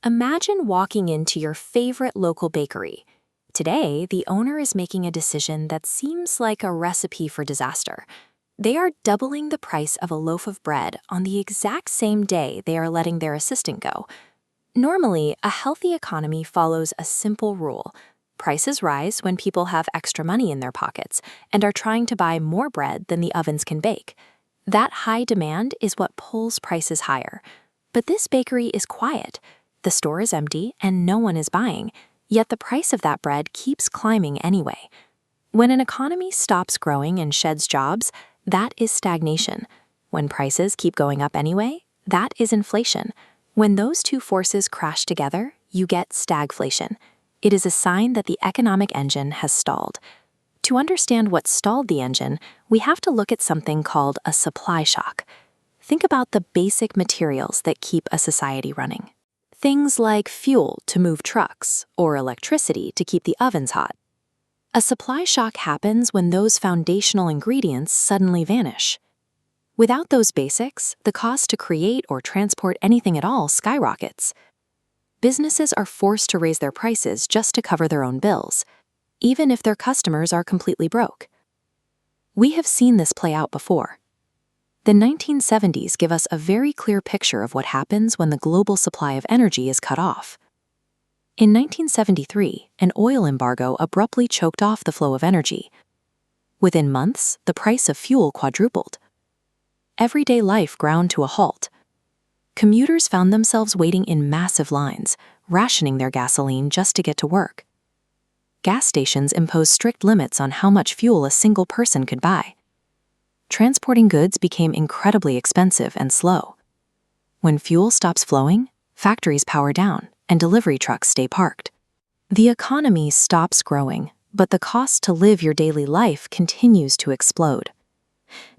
Imagine walking into your favorite local bakery. Today, the owner is making a decision that seems like a recipe for disaster. They are doubling the price of a loaf of bread on the exact same day they are letting their assistant go. Normally, a healthy economy follows a simple rule. Prices rise when people have extra money in their pockets and are trying to buy more bread than the ovens can bake. That high demand is what pulls prices higher. But this bakery is quiet. The store is empty and no one is buying, yet the price of that bread keeps climbing anyway. When an economy stops growing and sheds jobs, that is stagnation. When prices keep going up anyway, that is inflation. When those two forces crash together, you get stagflation. It is a sign that the economic engine has stalled. To understand what stalled the engine, we have to look at something called a supply shock. Think about the basic materials that keep a society running. Things like fuel to move trucks or electricity to keep the ovens hot. A supply shock happens when those foundational ingredients suddenly vanish. Without those basics, the cost to create or transport anything at all skyrockets. Businesses are forced to raise their prices just to cover their own bills, even if their customers are completely broke. We have seen this play out before. The 1970s give us a very clear picture of what happens when the global supply of energy is cut off. In 1973, an oil embargo abruptly choked off the flow of energy. Within months, the price of fuel quadrupled. Everyday life ground to a halt. Commuters found themselves waiting in massive lines, rationing their gasoline just to get to work. Gas stations imposed strict limits on how much fuel a single person could buy. Transporting goods became incredibly expensive and slow. When fuel stops flowing, factories power down and delivery trucks stay parked. The economy stops growing, but the cost to live your daily life continues to explode.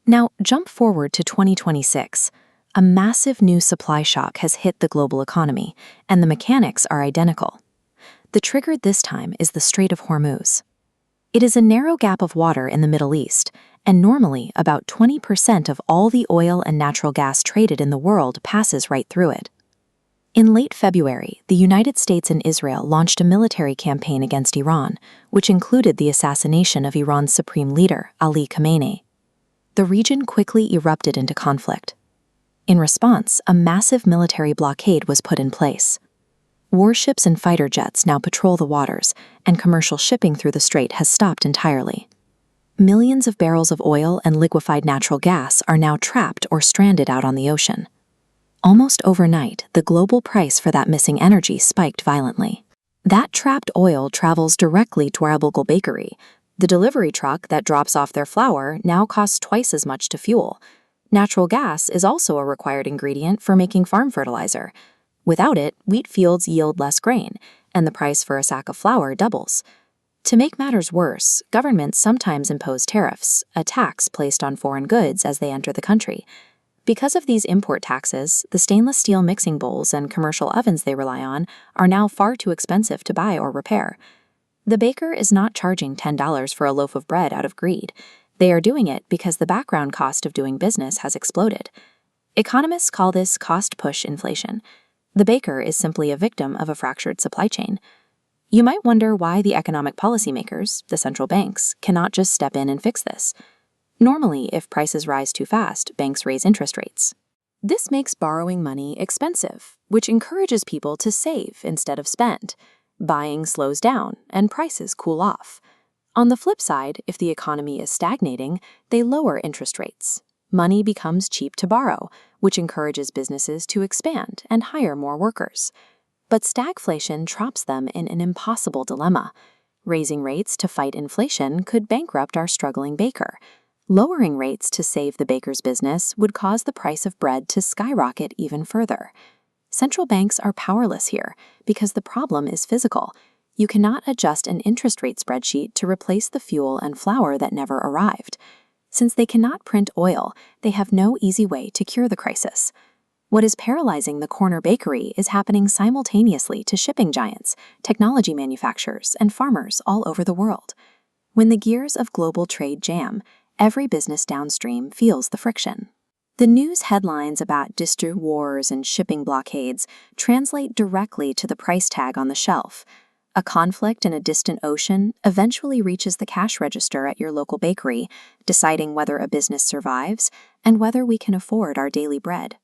Now, jump forward to 2026. A massive new supply shock has hit the global economy, and the mechanics are identical. The trigger this time is the Strait of Hormuz. It is a narrow gap of water in the Middle East, and normally about 20% of all the oil and natural gas traded in the world passes right through it. In late February, the United States and Israel launched a military campaign against Iran, which included the assassination of Iran's supreme leader, Ali Khamenei. The region quickly erupted into conflict. In response, a massive military blockade was put in place. Warships and fighter jets now patrol the waters, and commercial shipping through the strait has stopped entirely. Millions of barrels of oil and liquefied natural gas are now trapped or stranded out on the ocean. Almost overnight, the global price for that missing energy spiked violently. That trapped oil travels directly to our local bakery. The delivery truck that drops off their flour now costs twice as much to fuel. Natural gas is also a required ingredient for making farm fertilizer. Without it, wheat fields yield less grain, and the price for a sack of flour doubles. To make matters worse, governments sometimes impose tariffs, a tax placed on foreign goods as they enter the country. Because of these import taxes, the stainless steel mixing bowls and commercial ovens they rely on are now far too expensive to buy or repair. The baker is not charging $10 for a loaf of bread out of greed. They are doing it because the background cost of doing business has exploded. Economists call this cost-push inflation. The baker is simply a victim of a fractured supply chain. You might wonder why the economic policymakers, the central banks, cannot just step in and fix this. Normally, if prices rise too fast, banks raise interest rates. This makes borrowing money expensive, which encourages people to save instead of spend. Buying slows down, and prices cool off. On the flip side, if the economy is stagnating, they lower interest rates. Money becomes cheap to borrow, which encourages businesses to expand and hire more workers. But stagflation traps them in an impossible dilemma. Raising rates to fight inflation could bankrupt our struggling baker. Lowering rates to save the baker's business would cause the price of bread to skyrocket even further. Central banks are powerless here because the problem is physical. You cannot adjust an interest rate spreadsheet to replace the fuel and flour that never arrived. Since they cannot print oil, they have no easy way to cure the crisis. What is paralyzing the corner bakery is happening simultaneously to shipping giants, technology manufacturers, and farmers all over the world. When the gears of global trade jam, every business downstream feels the friction. The news headlines about distro wars and shipping blockades translate directly to the price tag on the shelf. A conflict in a distant ocean eventually reaches the cash register at your local bakery, deciding whether a business survives and whether we can afford our daily bread.